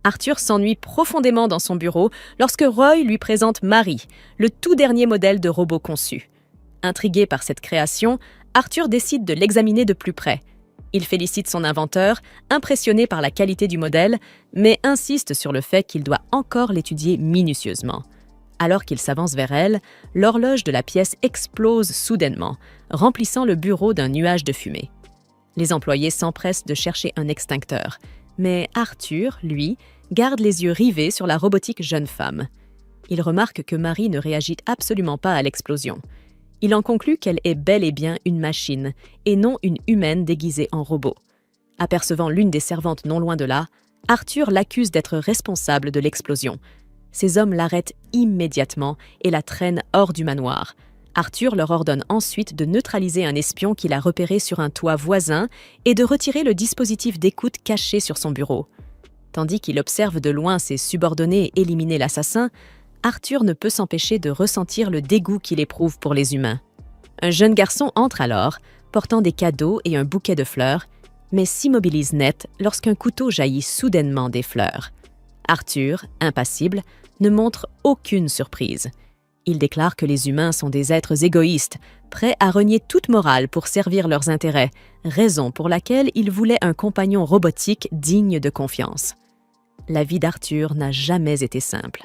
Arthur s'ennuie profondément dans son bureau lorsque Roy lui présente Marie, le tout dernier modèle de robot conçu. Intrigué par cette création, Arthur décide de l'examiner de plus près. Il félicite son inventeur, impressionné par la qualité du modèle, mais insiste sur le fait qu'il doit encore l'étudier minutieusement. Alors qu'il s'avance vers elle, l'horloge de la pièce explose soudainement, remplissant le bureau d'un nuage de fumée. Les employés s'empressent de chercher un extincteur, mais Arthur, lui, garde les yeux rivés sur la robotique jeune femme. Il remarque que Marie ne réagit absolument pas à l'explosion. Il en conclut qu'elle est bel et bien une machine, et non une humaine déguisée en robot. Apercevant l'une des servantes non loin de là, Arthur l'accuse d'être responsable de l'explosion. Ces hommes l'arrêtent immédiatement et la traînent hors du manoir. Arthur leur ordonne ensuite de neutraliser un espion qu'il a repéré sur un toit voisin et de retirer le dispositif d'écoute caché sur son bureau. Tandis qu'il observe de loin ses subordonnés éliminer l'assassin, Arthur ne peut s'empêcher de ressentir le dégoût qu'il éprouve pour les humains. Un jeune garçon entre alors, portant des cadeaux et un bouquet de fleurs, mais s'immobilise net lorsqu'un couteau jaillit soudainement des fleurs. Arthur, impassible, ne montre aucune surprise. Il déclare que les humains sont des êtres égoïstes, prêts à renier toute morale pour servir leurs intérêts, raison pour laquelle il voulait un compagnon robotique digne de confiance. La vie d'Arthur n'a jamais été simple.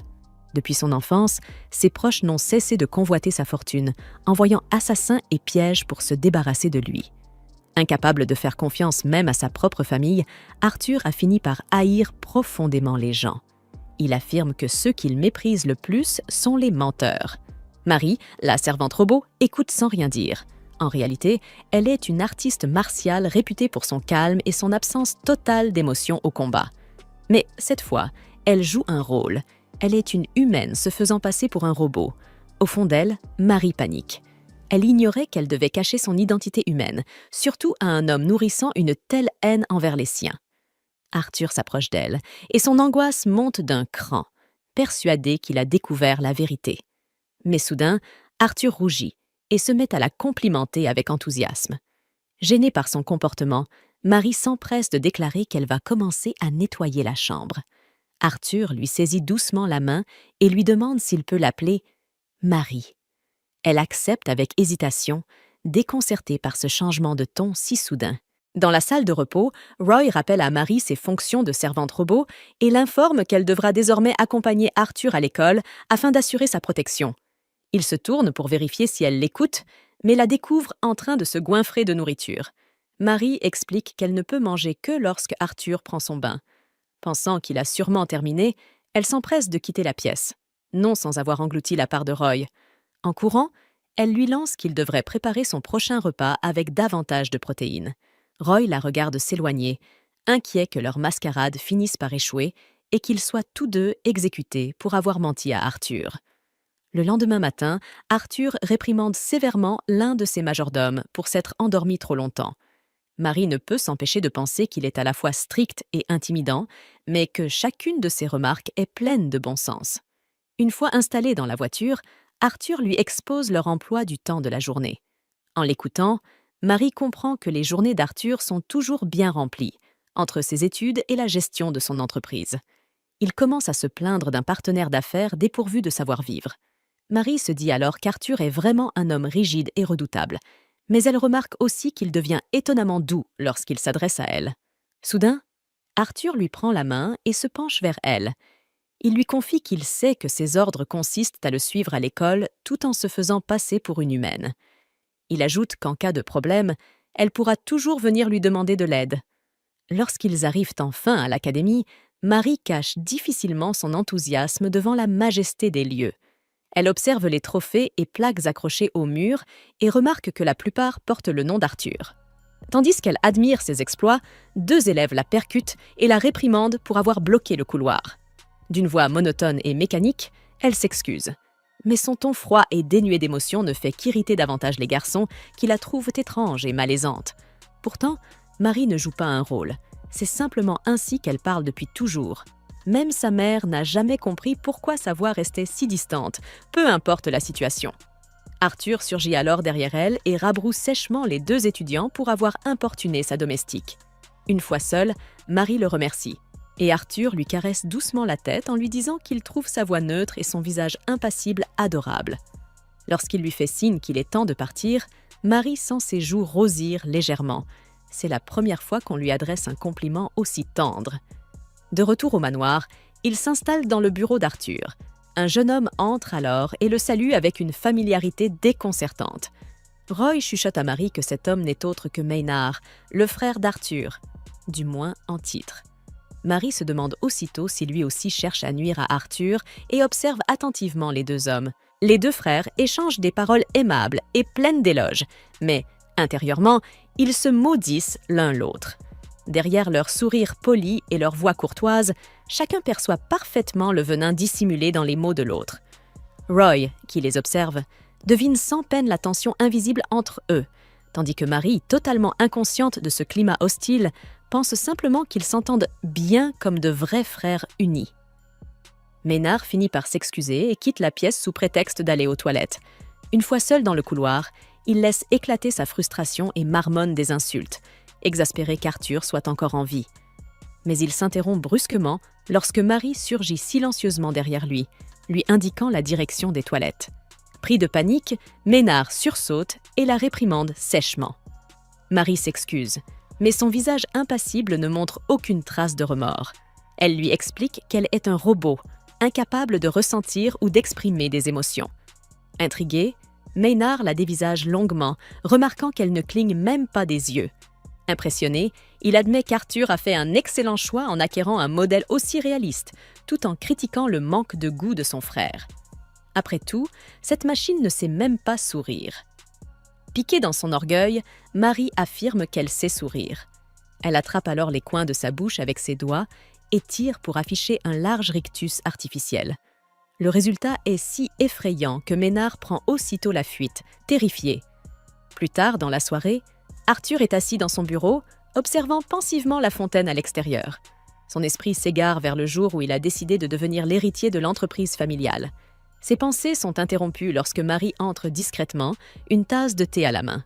Depuis son enfance, ses proches n'ont cessé de convoiter sa fortune, envoyant assassins et pièges pour se débarrasser de lui. Incapable de faire confiance même à sa propre famille, Arthur a fini par haïr profondément les gens. Il affirme que ceux qu'il méprise le plus sont les menteurs. Marie, la servante robot, écoute sans rien dire. En réalité, elle est une artiste martiale réputée pour son calme et son absence totale d'émotion au combat. Mais cette fois, elle joue un rôle. Elle est une humaine se faisant passer pour un robot. Au fond d'elle, Marie panique. Elle ignorait qu'elle devait cacher son identité humaine, surtout à un homme nourrissant une telle haine envers les siens. Arthur s'approche d'elle, et son angoisse monte d'un cran, persuadé qu'il a découvert la vérité. Mais soudain, Arthur rougit et se met à la complimenter avec enthousiasme. Gênée par son comportement, Marie s'empresse de déclarer qu'elle va commencer à nettoyer la chambre. Arthur lui saisit doucement la main et lui demande s'il peut l'appeler Marie. Elle accepte avec hésitation, déconcertée par ce changement de ton si soudain. Dans la salle de repos, Roy rappelle à Marie ses fonctions de servante robot et l'informe qu'elle devra désormais accompagner Arthur à l'école afin d'assurer sa protection. Il se tourne pour vérifier si elle l'écoute, mais la découvre en train de se goinfrer de nourriture. Marie explique qu'elle ne peut manger que lorsque Arthur prend son bain. Pensant qu'il a sûrement terminé, elle s'empresse de quitter la pièce, non sans avoir englouti la part de Roy. En courant, elle lui lance qu'il devrait préparer son prochain repas avec davantage de protéines. Roy la regarde s'éloigner, inquiet que leur mascarade finisse par échouer et qu'ils soient tous deux exécutés pour avoir menti à Arthur. Le lendemain matin, Arthur réprimande sévèrement l'un de ses majordomes pour s'être endormi trop longtemps. Marie ne peut s'empêcher de penser qu'il est à la fois strict et intimidant, mais que chacune de ses remarques est pleine de bon sens. Une fois installés dans la voiture, Arthur lui expose leur emploi du temps de la journée. En l'écoutant, Marie comprend que les journées d'Arthur sont toujours bien remplies, entre ses études et la gestion de son entreprise. Il commence à se plaindre d'un partenaire d'affaires dépourvu de savoir-vivre. Marie se dit alors qu'Arthur est vraiment un homme rigide et redoutable, mais elle remarque aussi qu'il devient étonnamment doux lorsqu'il s'adresse à elle. Soudain, Arthur lui prend la main et se penche vers elle. Il lui confie qu'il sait que ses ordres consistent à le suivre à l'école tout en se faisant passer pour une humaine. Il ajoute qu'en cas de problème, elle pourra toujours venir lui demander de l'aide. Lorsqu'ils arrivent enfin à l'académie, Marie cache difficilement son enthousiasme devant la majesté des lieux. Elle observe les trophées et plaques accrochés au mur et remarque que la plupart portent le nom d'Arthur. Tandis qu'elle admire ses exploits, 2 élèves la percutent et la réprimandent pour avoir bloqué le couloir. D'une voix monotone et mécanique, elle s'excuse. Mais son ton froid et dénué d'émotion ne fait qu'irriter davantage les garçons qui la trouvent étrange et malaisante. Pourtant, Marie ne joue pas un rôle. C'est simplement ainsi qu'elle parle depuis toujours. Même sa mère n'a jamais compris pourquoi sa voix restait si distante, peu importe la situation. Arthur surgit alors derrière elle et rabroue sèchement les 2 étudiants pour avoir importuné sa domestique. Une fois seule, Marie le remercie. Et Arthur lui caresse doucement la tête en lui disant qu'il trouve sa voix neutre et son visage impassible adorable. Lorsqu'il lui fait signe qu'il est temps de partir, Marie sent ses joues rosir légèrement. C'est la première fois qu'on lui adresse un compliment aussi tendre. De retour au manoir, il s'installe dans le bureau d'Arthur. Un jeune homme entre alors et le salue avec une familiarité déconcertante. Roy chuchote à Marie que cet homme n'est autre que Maynard, le frère d'Arthur, du moins en titre. Marie se demande aussitôt si lui aussi cherche à nuire à Arthur et observe attentivement les deux hommes. Les deux frères échangent des paroles aimables et pleines d'éloges, mais, intérieurement, ils se maudissent l'un l'autre. Derrière leur sourire poli et leur voix courtoise, chacun perçoit parfaitement le venin dissimulé dans les mots de l'autre. Roy, qui les observe, devine sans peine la tension invisible entre eux, tandis que Marie, totalement inconsciente de ce climat hostile, pense simplement qu'ils s'entendent bien comme de vrais frères unis. Maynard finit par s'excuser et quitte la pièce sous prétexte d'aller aux toilettes. Une fois seul dans le couloir, il laisse éclater sa frustration et marmonne des insultes, exaspéré qu'Arthur soit encore en vie. Mais il s'interrompt brusquement lorsque Marie surgit silencieusement derrière lui indiquant la direction des toilettes. Pris de panique, Maynard sursaute et la réprimande sèchement. Marie s'excuse, mais son visage impassible ne montre aucune trace de remords. Elle lui explique qu'elle est un robot, incapable de ressentir ou d'exprimer des émotions. Intrigué, Maynard la dévisage longuement, remarquant qu'elle ne cligne même pas des yeux. Impressionné, il admet qu'Arthur a fait un excellent choix en acquérant un modèle aussi réaliste, tout en critiquant le manque de goût de son frère. Après tout, cette machine ne sait même pas sourire. Piquée dans son orgueil, Marie affirme qu'elle sait sourire. Elle attrape alors les coins de sa bouche avec ses doigts et tire pour afficher un large rictus artificiel. Le résultat est si effrayant que Maynard prend aussitôt la fuite, terrifié. Plus tard, dans la soirée, Arthur est assis dans son bureau, observant pensivement la fontaine à l'extérieur. Son esprit s'égare vers le jour où il a décidé de devenir l'héritier de l'entreprise familiale. Ses pensées sont interrompues lorsque Marie entre discrètement, une tasse de thé à la main.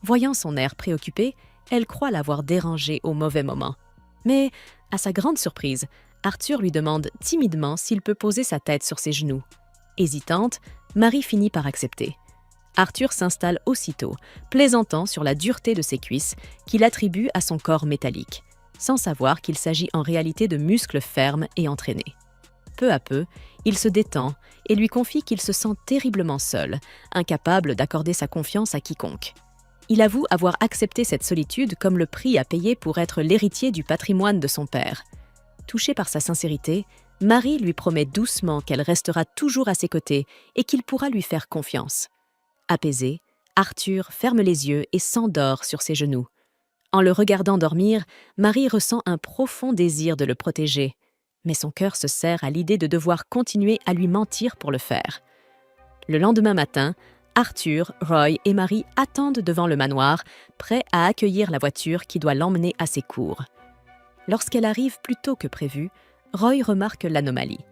Voyant son air préoccupé, elle croit l'avoir dérangé au mauvais moment. Mais, à sa grande surprise, Arthur lui demande timidement s'il peut poser sa tête sur ses genoux. Hésitante, Marie finit par accepter. Arthur s'installe aussitôt, plaisantant sur la dureté de ses cuisses qu'il attribue à son corps métallique, sans savoir qu'il s'agit en réalité de muscles fermes et entraînés. Peu à peu, il se détend et lui confie qu'il se sent terriblement seul, incapable d'accorder sa confiance à quiconque. Il avoue avoir accepté cette solitude comme le prix à payer pour être l'héritier du patrimoine de son père. Touchée par sa sincérité, Marie lui promet doucement qu'elle restera toujours à ses côtés et qu'il pourra lui faire confiance. Apaisé, Arthur ferme les yeux et s'endort sur ses genoux. En le regardant dormir, Marie ressent un profond désir de le protéger, mais son cœur se serre à l'idée de devoir continuer à lui mentir pour le faire. Le lendemain matin, Arthur, Roy et Marie attendent devant le manoir, prêts à accueillir la voiture qui doit l'emmener à ses cours. Lorsqu'elle arrive plus tôt que prévu, Roy remarque l'anomalie.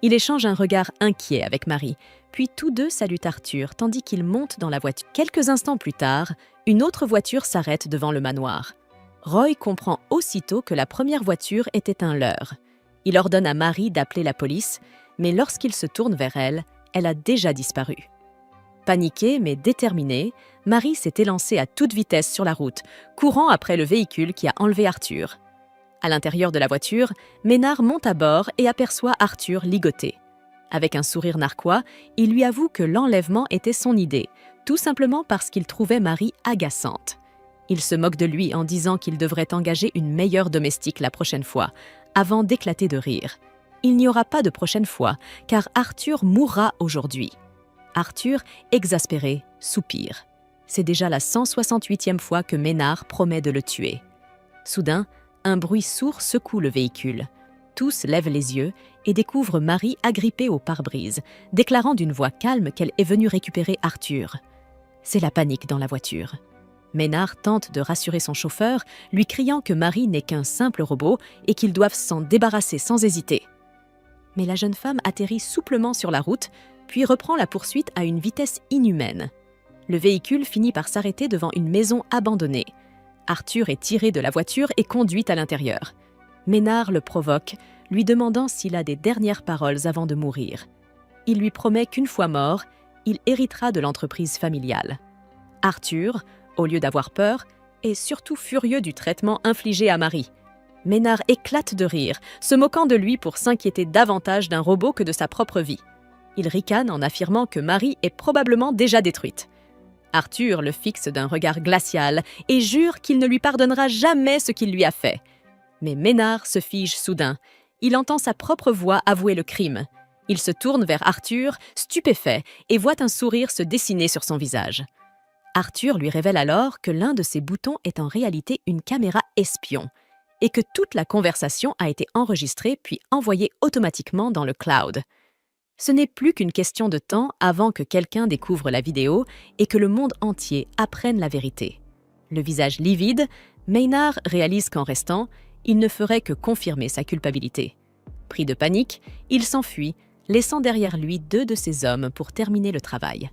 Il échange un regard inquiet avec Marie, puis tous deux saluent Arthur tandis qu'ils montent dans la voiture. Quelques instants plus tard, une autre voiture s'arrête devant le manoir. Roy comprend aussitôt que la première voiture était un leurre. Il ordonne à Marie d'appeler la police, mais lorsqu'il se tourne vers elle, elle a déjà disparu. Paniquée mais déterminée, Marie s'est élancée à toute vitesse sur la route, courant après le véhicule qui a enlevé Arthur. À l'intérieur de la voiture, Maynard monte à bord et aperçoit Arthur ligoté. Avec un sourire narquois, il lui avoue que l'enlèvement était son idée, tout simplement parce qu'il trouvait Marie agaçante. Il se moque de lui en disant qu'il devrait engager une meilleure domestique la prochaine fois, avant d'éclater de rire. Il n'y aura pas de prochaine fois, car Arthur mourra aujourd'hui. Arthur, exaspéré, soupire. C'est déjà la 168e fois que Maynard promet de le tuer. Soudain, un bruit sourd secoue le véhicule. Tous lèvent les yeux et découvrent Marie agrippée au pare-brise, déclarant d'une voix calme qu'elle est venue récupérer Arthur. C'est la panique dans la voiture. Maynard tente de rassurer son chauffeur, lui criant que Marie n'est qu'un simple robot et qu'ils doivent s'en débarrasser sans hésiter. Mais la jeune femme atterrit souplement sur la route, puis reprend la poursuite à une vitesse inhumaine. Le véhicule finit par s'arrêter devant une maison abandonnée. Arthur est tiré de la voiture et conduit à l'intérieur. Maynard le provoque, lui demandant s'il a des dernières paroles avant de mourir. Il lui promet qu'une fois mort, il héritera de l'entreprise familiale. Arthur, au lieu d'avoir peur, est surtout furieux du traitement infligé à Marie. Maynard éclate de rire, se moquant de lui pour s'inquiéter davantage d'un robot que de sa propre vie. Il ricane en affirmant que Marie est probablement déjà détruite. Arthur le fixe d'un regard glacial et jure qu'il ne lui pardonnera jamais ce qu'il lui a fait. Mais Maynard se fige soudain. Il entend sa propre voix avouer le crime. Il se tourne vers Arthur, stupéfait, et voit un sourire se dessiner sur son visage. Arthur lui révèle alors que l'un de ses boutons est en réalité une caméra espion, et que toute la conversation a été enregistrée puis envoyée automatiquement dans le cloud. Ce n'est plus qu'une question de temps avant que quelqu'un découvre la vidéo et que le monde entier apprenne la vérité. Le visage livide, Maynard réalise qu'en restant, il ne ferait que confirmer sa culpabilité. Pris de panique, il s'enfuit, laissant derrière lui 2 de ses hommes pour terminer le travail.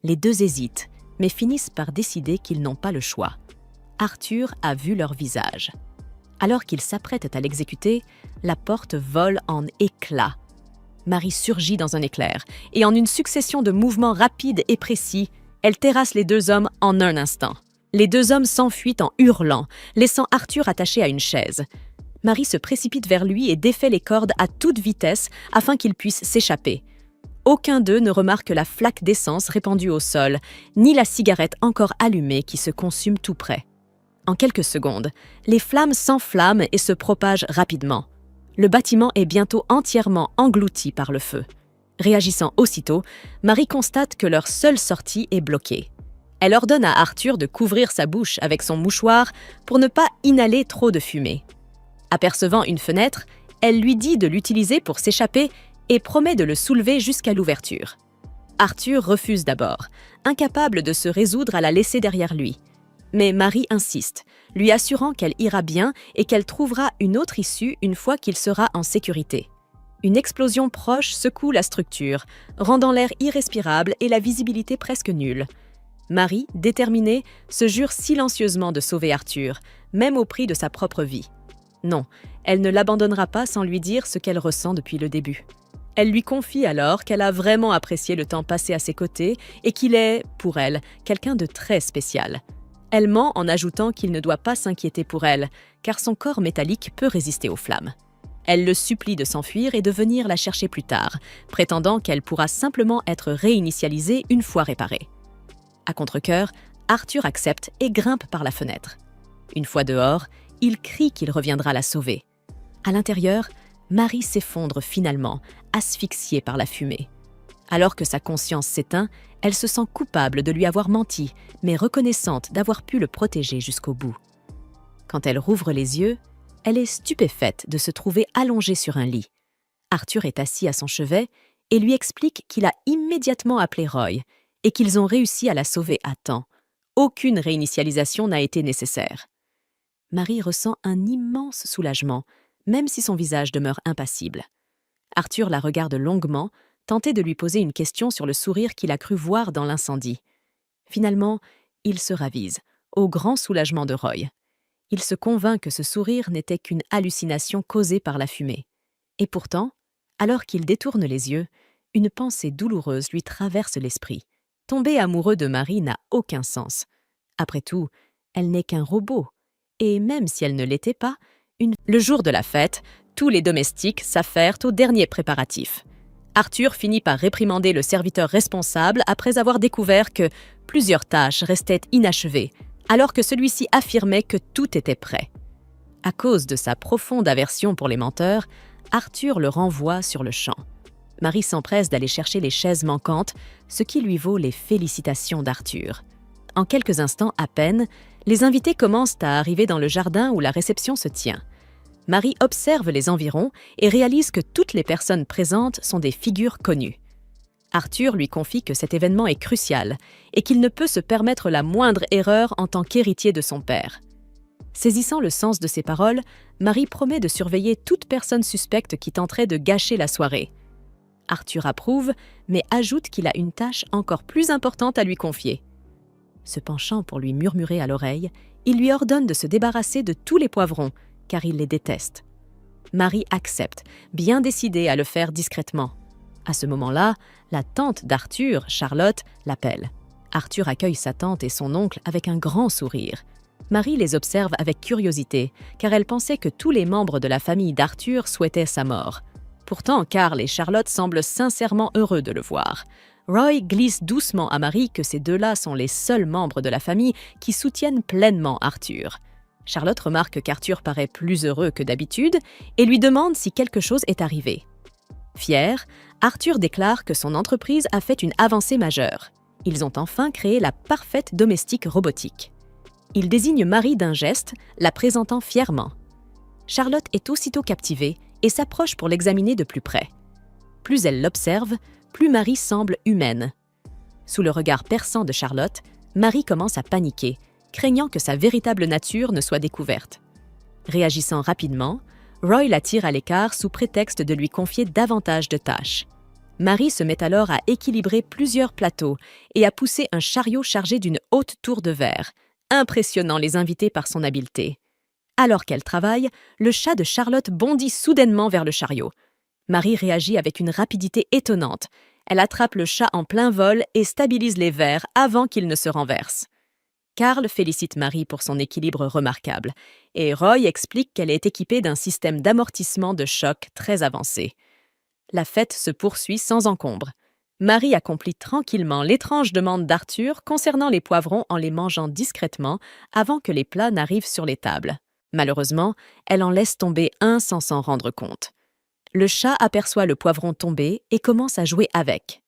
Les 2 hésitent, mais finissent par décider qu'ils n'ont pas le choix. Arthur a vu leur visage. Alors qu'ils s'apprêtent à l'exécuter, la porte vole en éclats. Marie surgit dans un éclair, et en une succession de mouvements rapides et précis, elle terrasse les 2 hommes en un instant. Les 2 hommes s'enfuient en hurlant, laissant Arthur attaché à une chaise. Marie se précipite vers lui et défait les cordes à toute vitesse afin qu'il puisse s'échapper. Aucun d'eux ne remarque la flaque d'essence répandue au sol, ni la cigarette encore allumée qui se consume tout près. En quelques secondes, les flammes s'enflamment et se propagent rapidement. Le bâtiment est bientôt entièrement englouti par le feu. Réagissant aussitôt, Marie constate que leur seule sortie est bloquée. Elle ordonne à Arthur de couvrir sa bouche avec son mouchoir pour ne pas inhaler trop de fumée. Apercevant une fenêtre, elle lui dit de l'utiliser pour s'échapper et promet de le soulever jusqu'à l'ouverture. Arthur refuse d'abord, incapable de se résoudre à la laisser derrière lui. Mais Marie insiste, lui assurant qu'elle ira bien et qu'elle trouvera une autre issue une fois qu'il sera en sécurité. Une explosion proche secoue la structure, rendant l'air irrespirable et la visibilité presque nulle. Marie, déterminée, se jure silencieusement de sauver Arthur, même au prix de sa propre vie. Non, elle ne l'abandonnera pas sans lui dire ce qu'elle ressent depuis le début. Elle lui confie alors qu'elle a vraiment apprécié le temps passé à ses côtés et qu'il est, pour elle, quelqu'un de très spécial. Elle ment en ajoutant qu'il ne doit pas s'inquiéter pour elle, car son corps métallique peut résister aux flammes. Elle le supplie de s'enfuir et de venir la chercher plus tard, prétendant qu'elle pourra simplement être réinitialisée une fois réparée. À contre-cœur, Arthur accepte et grimpe par la fenêtre. Une fois dehors, il crie qu'il reviendra la sauver. À l'intérieur, Marie s'effondre finalement, asphyxiée par la fumée. Alors que sa conscience s'éteint, elle se sent coupable de lui avoir menti, mais reconnaissante d'avoir pu le protéger jusqu'au bout. Quand elle rouvre les yeux, elle est stupéfaite de se trouver allongée sur un lit. Arthur est assis à son chevet et lui explique qu'il a immédiatement appelé Roy et qu'ils ont réussi à la sauver à temps. Aucune réinitialisation n'a été nécessaire. Marie ressent un immense soulagement, même si son visage demeure impassible. Arthur la regarde longuement, tenté de lui poser une question sur le sourire qu'il a cru voir dans l'incendie. Finalement, il se ravise, au grand soulagement de Roy. Il se convainc que ce sourire n'était qu'une hallucination causée par la fumée. Et pourtant, alors qu'il détourne les yeux, une pensée douloureuse lui traverse l'esprit. Tomber amoureux de Marie n'a aucun sens. Après tout, elle n'est qu'un robot. Et même si elle ne l'était pas, le jour de la fête, tous les domestiques s'affairent aux derniers préparatifs. Arthur finit par réprimander le serviteur responsable après avoir découvert que plusieurs tâches restaient inachevées, alors que celui-ci affirmait que tout était prêt. À cause de sa profonde aversion pour les menteurs, Arthur le renvoie sur le champ. Marie s'empresse d'aller chercher les chaises manquantes, ce qui lui vaut les félicitations d'Arthur. En quelques instants à peine, les invités commencent à arriver dans le jardin où la réception se tient. Marie observe les environs et réalise que toutes les personnes présentes sont des figures connues. Arthur lui confie que cet événement est crucial et qu'il ne peut se permettre la moindre erreur en tant qu'héritier de son père. Saisissant le sens de ces paroles, Marie promet de surveiller toute personne suspecte qui tenterait de gâcher la soirée. Arthur approuve, mais ajoute qu'il a une tâche encore plus importante à lui confier. Se penchant pour lui murmurer à l'oreille, il lui ordonne de se débarrasser de tous les poivrons, car il les déteste. Marie accepte, bien décidée à le faire discrètement. À ce moment-là, la tante d'Arthur, Charlotte, l'appelle. Arthur accueille sa tante et son oncle avec un grand sourire. Marie les observe avec curiosité, car elle pensait que tous les membres de la famille d'Arthur souhaitaient sa mort. Pourtant, Karl et Charlotte semblent sincèrement heureux de le voir. Roy glisse doucement à Marie que ces deux-là sont les seuls membres de la famille qui soutiennent pleinement Arthur. Charlotte remarque qu'Arthur paraît plus heureux que d'habitude et lui demande si quelque chose est arrivé. Fier, Arthur déclare que son entreprise a fait une avancée majeure. Ils ont enfin créé la parfaite domestique robotique. Il désigne Marie d'un geste, la présentant fièrement. Charlotte est aussitôt captivée et s'approche pour l'examiner de plus près. Plus elle l'observe, plus Marie semble humaine. Sous le regard perçant de Charlotte, Marie commence à paniquer, craignant que sa véritable nature ne soit découverte. Réagissant rapidement, Roy la tire à l'écart sous prétexte de lui confier davantage de tâches. Marie se met alors à équilibrer plusieurs plateaux et à pousser un chariot chargé d'une haute tour de verre, impressionnant les invités par son habileté. Alors qu'elle travaille, le chat de Charlotte bondit soudainement vers le chariot. Marie réagit avec une rapidité étonnante. Elle attrape le chat en plein vol et stabilise les verres avant qu'il ne se renverse. Karl félicite Marie pour son équilibre remarquable, et Roy explique qu'elle est équipée d'un système d'amortissement de choc très avancé. La fête se poursuit sans encombre. Marie accomplit tranquillement l'étrange demande d'Arthur concernant les poivrons en les mangeant discrètement avant que les plats n'arrivent sur les tables. Malheureusement, elle en laisse tomber un sans s'en rendre compte. Le chat aperçoit le poivron tomber et commence à jouer avec.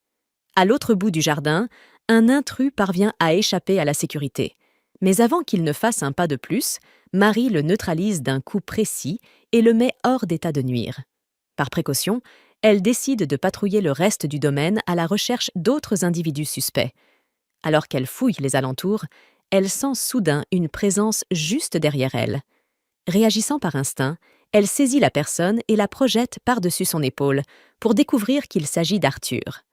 À l'autre bout du jardin, un intrus parvient à échapper à la sécurité. Mais avant qu'il ne fasse un pas de plus, Marie le neutralise d'un coup précis et le met hors d'état de nuire. Par précaution, elle décide de patrouiller le reste du domaine à la recherche d'autres individus suspects. Alors qu'elle fouille les alentours, elle sent soudain une présence juste derrière elle. Réagissant par instinct, elle saisit la personne et la projette par-dessus son épaule pour découvrir qu'il s'agit d'Arthur.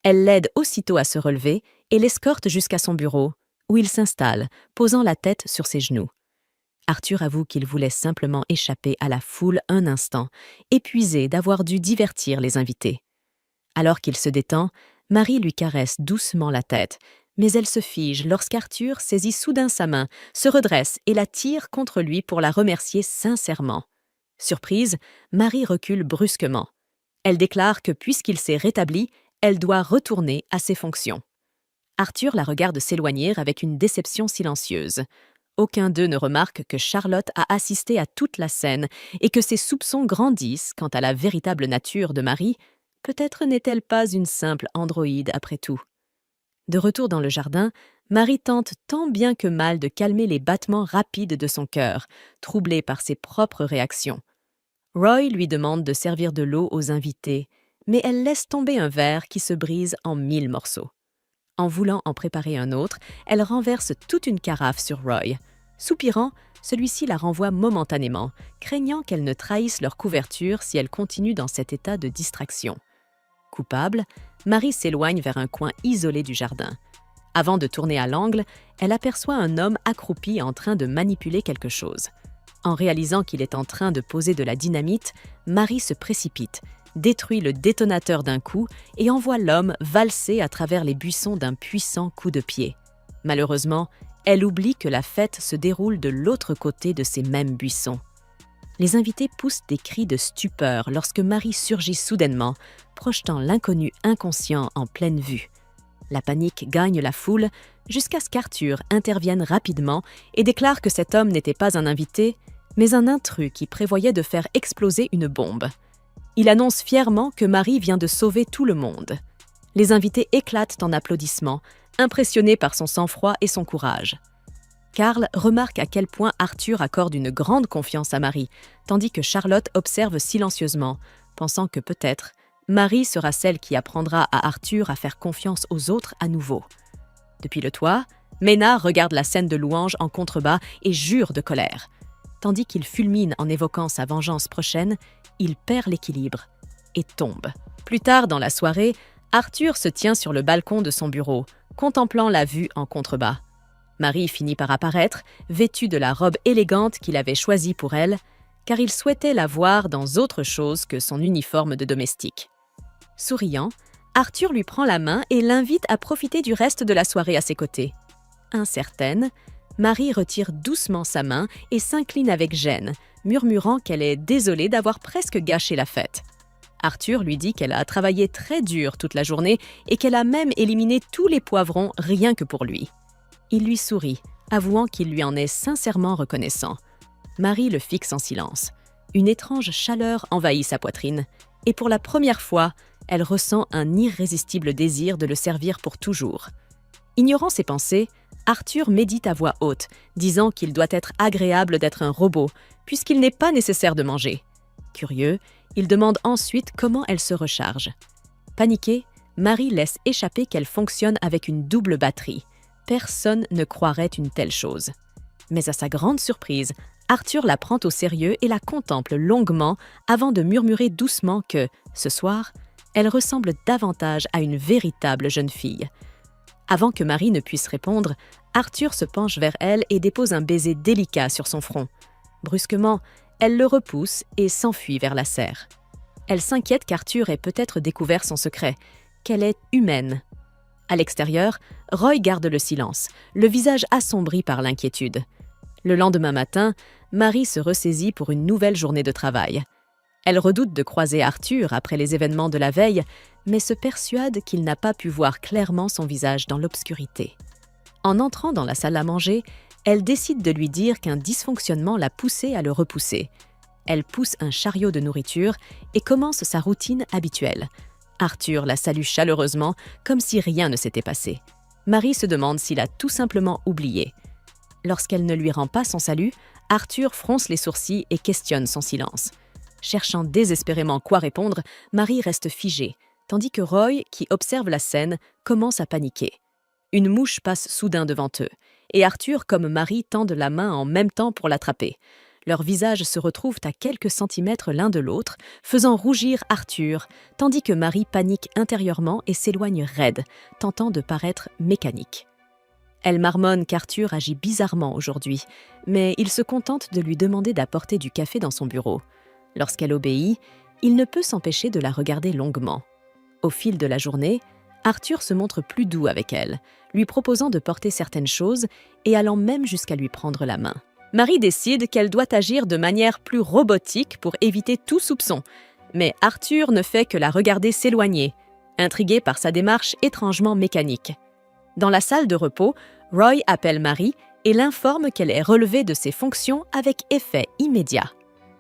Elle l'aide aussitôt à se relever et l'escorte jusqu'à son bureau, où il s'installe, posant la tête sur ses genoux. Arthur avoue qu'il voulait simplement échapper à la foule un instant, épuisé d'avoir dû divertir les invités. Alors qu'il se détend, Marie lui caresse doucement la tête, mais elle se fige lorsqu'Arthur saisit soudain sa main, se redresse et la tire contre lui pour la remercier sincèrement. Surprise, Marie recule brusquement. Elle déclare que puisqu'il s'est rétabli, elle doit retourner à ses fonctions. Arthur la regarde s'éloigner avec une déception silencieuse. Aucun d'eux ne remarque que Charlotte a assisté à toute la scène et que ses soupçons grandissent quant à la véritable nature de Marie. Peut-être n'est-elle pas une simple androïde après tout. De retour dans le jardin, Marie tente tant bien que mal de calmer les battements rapides de son cœur, troublée par ses propres réactions. Roy lui demande de servir de l'eau aux invités, mais elle laisse tomber un verre qui se brise en 1000 morceaux. En voulant en préparer un autre, elle renverse toute une carafe sur Roy. Soupirant, celui-ci la renvoie momentanément, craignant qu'elle ne trahisse leur couverture si elle continue dans cet état de distraction. Coupable, Marie s'éloigne vers un coin isolé du jardin. Avant de tourner à l'angle, elle aperçoit un homme accroupi en train de manipuler quelque chose. En réalisant qu'il est en train de poser de la dynamite, Marie se précipite, détruit le détonateur d'un coup et envoie l'homme valser à travers les buissons d'un puissant coup de pied. Malheureusement, elle oublie que la fête se déroule de l'autre côté de ces mêmes buissons. Les invités poussent des cris de stupeur lorsque Marie surgit soudainement, projetant l'inconnu inconscient en pleine vue. La panique gagne la foule jusqu'à ce qu'Arthur intervienne rapidement et déclare que cet homme n'était pas un invité, mais un intrus qui prévoyait de faire exploser une bombe. Il annonce fièrement que Marie vient de sauver tout le monde. Les invités éclatent en applaudissements, impressionnés par son sang-froid et son courage. Karl remarque à quel point Arthur accorde une grande confiance à Marie, tandis que Charlotte observe silencieusement, pensant que peut-être Marie sera celle qui apprendra à Arthur à faire confiance aux autres à nouveau. Depuis le toit, Ménard regarde la scène de louange en contrebas et jure de colère. Tandis qu'il fulmine en évoquant sa vengeance prochaine, il perd l'équilibre et tombe. Plus tard dans la soirée, Arthur se tient sur le balcon de son bureau, contemplant la vue en contrebas. Marie finit par apparaître, vêtue de la robe élégante qu'il avait choisie pour elle. car il souhaitait la voir dans autre chose que son uniforme de domestique. Souriant, Arthur lui prend la main et l'invite à profiter du reste de la soirée à ses côtés. Incertaine, Marie retire doucement sa main et s'incline avec gêne, murmurant qu'elle est désolée d'avoir presque gâché la fête. Arthur lui dit qu'elle a travaillé très dur toute la journée et qu'elle a même éliminé tous les poivrons rien que pour lui. Il lui sourit, avouant qu'il lui en est sincèrement reconnaissant. Marie le fixe en silence. Une étrange chaleur envahit sa poitrine, et pour la première fois, elle ressent un irrésistible désir de le servir pour toujours. Ignorant ses pensées, Arthur médite à voix haute, disant qu'il doit être agréable d'être un robot, puisqu'il n'est pas nécessaire de manger. Curieux, il demande ensuite comment elle se recharge. Paniquée, Marie laisse échapper qu'elle fonctionne avec une double batterie. Personne ne croirait une telle chose. Mais à sa grande surprise, Arthur la prend au sérieux et la contemple longuement avant de murmurer doucement que, ce soir, elle ressemble davantage à une véritable jeune fille. Avant que Marie ne puisse répondre, Arthur se penche vers elle et dépose un baiser délicat sur son front. Brusquement, elle le repousse et s'enfuit vers la serre. Elle s'inquiète qu'Arthur ait peut-être découvert son secret, qu'elle est humaine. À l'extérieur, Roy garde le silence, le visage assombri par l'inquiétude. Le lendemain matin, Marie se ressaisit pour une nouvelle journée de travail. Elle redoute de croiser Arthur après les événements de la veille, mais se persuade qu'il n'a pas pu voir clairement son visage dans l'obscurité. En entrant dans la salle à manger, elle décide de lui dire qu'un dysfonctionnement l'a poussée à le repousser. Elle pousse un chariot de nourriture et commence sa routine habituelle. Arthur la salue chaleureusement, comme si rien ne s'était passé. Marie se demande s'il a tout simplement oublié. Lorsqu'elle ne lui rend pas son salut, Arthur fronce les sourcils et questionne son silence. Cherchant désespérément quoi répondre, Marie reste figée, tandis que Roy, qui observe la scène, commence à paniquer. Une mouche passe soudain devant eux, et Arthur comme Marie tendent la main en même temps pour l'attraper. Leurs visages se retrouvent à quelques centimètres l'un de l'autre, faisant rougir Arthur, tandis que Marie panique intérieurement et s'éloigne raide, tentant de paraître mécanique. Elle marmonne qu'Arthur agit bizarrement aujourd'hui, mais il se contente de lui demander d'apporter du café dans son bureau. Lorsqu'elle obéit, il ne peut s'empêcher de la regarder longuement. Au fil de la journée, Arthur se montre plus doux avec elle, lui proposant de porter certaines choses et allant même jusqu'à lui prendre la main. Marie décide qu'elle doit agir de manière plus robotique pour éviter tout soupçon, mais Arthur ne fait que la regarder s'éloigner, intrigué par sa démarche étrangement mécanique. Dans la salle de repos, Roy appelle Marie et l'informe qu'elle est relevée de ses fonctions avec effet immédiat.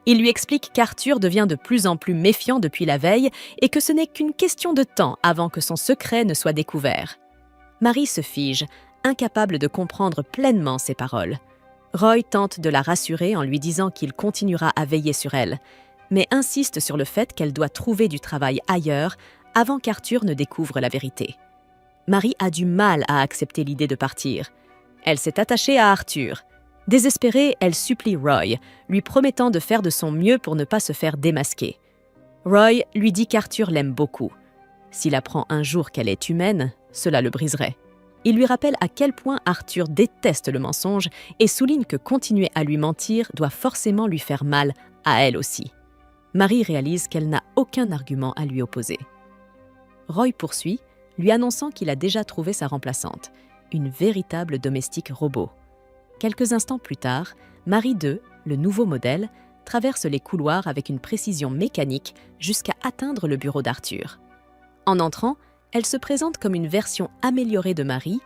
Il lui explique qu'Arthur devient de plus en plus méfiant depuis la veille et que ce n'est qu'une question de temps avant que son secret ne soit découvert. Marie se fige, incapable de comprendre pleinement ses paroles. Roy tente de la rassurer en lui disant qu'il continuera à veiller sur elle, mais insiste sur le fait qu'elle doit trouver du travail ailleurs avant qu'Arthur ne découvre la vérité. Marie a du mal à accepter l'idée de partir. Elle s'est attachée à Arthur. Désespérée, elle supplie Roy, lui promettant de faire de son mieux pour ne pas se faire démasquer. Roy lui dit qu'Arthur l'aime beaucoup. S'il apprend un jour qu'elle est humaine, cela le briserait. Il lui rappelle à quel point Arthur déteste le mensonge et souligne que continuer à lui mentir doit forcément lui faire mal à elle aussi. Marie réalise qu'elle n'a aucun argument à lui opposer. Roy poursuit, lui annonçant qu'il a déjà trouvé sa remplaçante, une véritable domestique robot. Quelques instants plus tard, Marie II, le nouveau modèle, traverse les couloirs avec une précision mécanique jusqu'à atteindre le bureau d'Arthur. En entrant, elle se présente comme une version améliorée de Marie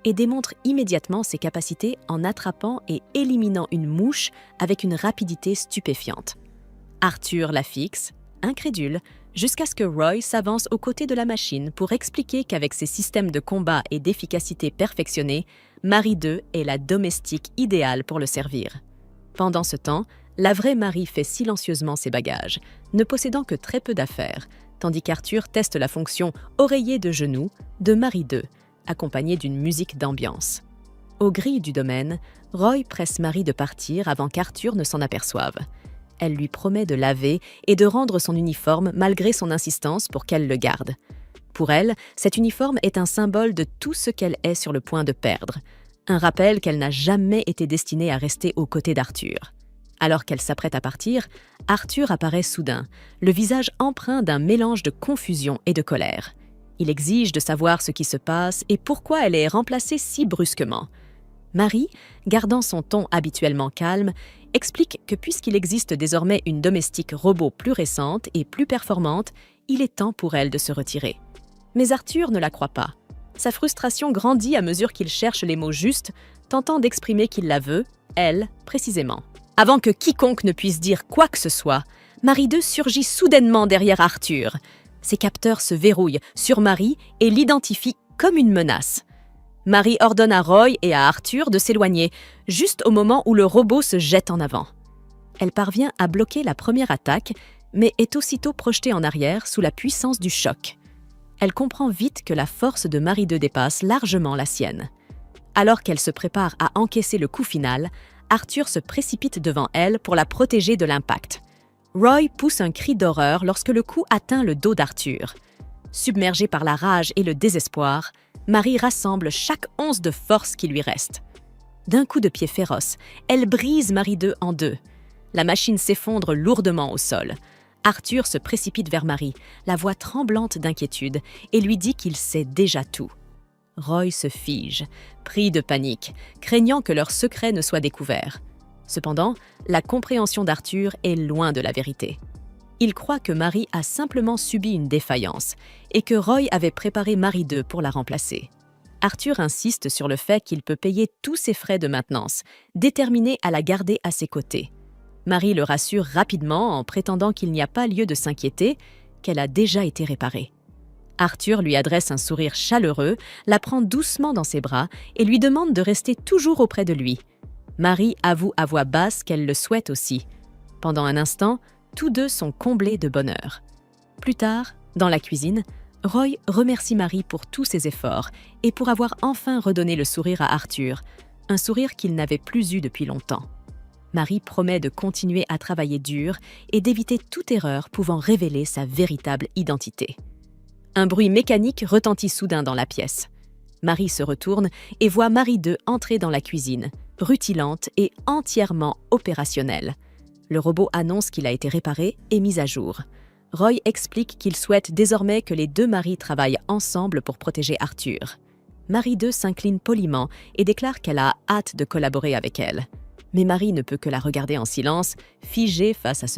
et démontre immédiatement ses capacités en attrapant et éliminant une mouche avec une rapidité stupéfiante. Arthur la fixe, incrédule, jusqu'à ce que Roy s'avance aux côtés de la machine pour expliquer qu'avec ses systèmes de combat et d'efficacité perfectionnés, Marie II est la domestique idéale pour le servir. Pendant ce temps, la vraie Marie fait silencieusement ses bagages, ne possédant que très peu d'affaires, tandis qu'Arthur teste la fonction « oreiller de genou » de Marie II, accompagnée d'une musique d'ambiance. Aux grilles du domaine, Roy presse Marie de partir avant qu'Arthur ne s'en aperçoive. Elle lui promet de laver et de rendre son uniforme malgré son insistance pour qu'elle le garde. Pour elle, cet uniforme est un symbole de tout ce qu'elle est sur le point de perdre. Un rappel qu'elle n'a jamais été destinée à rester aux côtés d'Arthur. Alors qu'elle s'apprête à partir, Arthur apparaît soudain, le visage empreint d'un mélange de confusion et de colère. Il exige de savoir ce qui se passe et pourquoi elle est remplacée si brusquement. Marie, gardant son ton habituellement calme, explique que puisqu'il existe désormais une domestique robot plus récente et plus performante, il est temps pour elle de se retirer. Mais Arthur ne la croit pas. Sa frustration grandit à mesure qu'il cherche les mots justes, tentant d'exprimer qu'il la veut, elle, précisément. Avant que quiconque ne puisse dire quoi que ce soit, Marie II surgit soudainement derrière Arthur. Ses capteurs se verrouillent sur Marie et l'identifient comme une menace. Marie ordonne à Roy et à Arthur de s'éloigner, juste au moment où le robot se jette en avant. Elle parvient à bloquer la première attaque, mais est aussitôt projetée en arrière sous la puissance du choc. Elle comprend vite que la force de Marie II dépasse largement la sienne. Alors qu'elle se prépare à encaisser le coup final, Arthur se précipite devant elle pour la protéger de l'impact. Roy pousse un cri d'horreur lorsque le coup atteint le dos d'Arthur. Submergée par la rage et le désespoir, Marie rassemble chaque once de force qui lui reste. D'un coup de pied féroce, elle brise Marie II en deux. La machine s'effondre lourdement au sol. Arthur se précipite vers Marie, la voix tremblante d'inquiétude, et lui dit qu'il sait déjà tout. Roy se fige, pris de panique, craignant que leur secret ne soit découvert. Cependant, la compréhension d'Arthur est loin de la vérité. Il croit que Marie a simplement subi une défaillance et que Roy avait préparé Marie II pour la remplacer. Arthur insiste sur le fait qu'il peut payer tous ses frais de maintenance, déterminé à la garder à ses côtés. Marie le rassure rapidement en prétendant qu'il n'y a pas lieu de s'inquiéter, qu'elle a déjà été réparée. Arthur lui adresse un sourire chaleureux, la prend doucement dans ses bras et lui demande de rester toujours auprès de lui. Marie avoue à voix basse qu'elle le souhaite aussi. Pendant un instant, tous deux sont comblés de bonheur. Plus tard, dans la cuisine, Roy remercie Marie pour tous ses efforts et pour avoir enfin redonné le sourire à Arthur, un sourire qu'il n'avait plus eu depuis longtemps. Marie promet de continuer à travailler dur et d'éviter toute erreur pouvant révéler sa véritable identité. Un bruit mécanique retentit soudain dans la pièce. Marie se retourne et voit Marie II entrer dans la cuisine, rutilante et entièrement opérationnelle. Le robot annonce qu'il a été réparé et mis à jour. Roy explique qu'il souhaite désormais que les deux maris travaillent ensemble pour protéger Arthur. Marie II s'incline poliment et déclare qu'elle a hâte de collaborer avec elle. Mais Marie ne peut que la regarder en silence, figée face à ce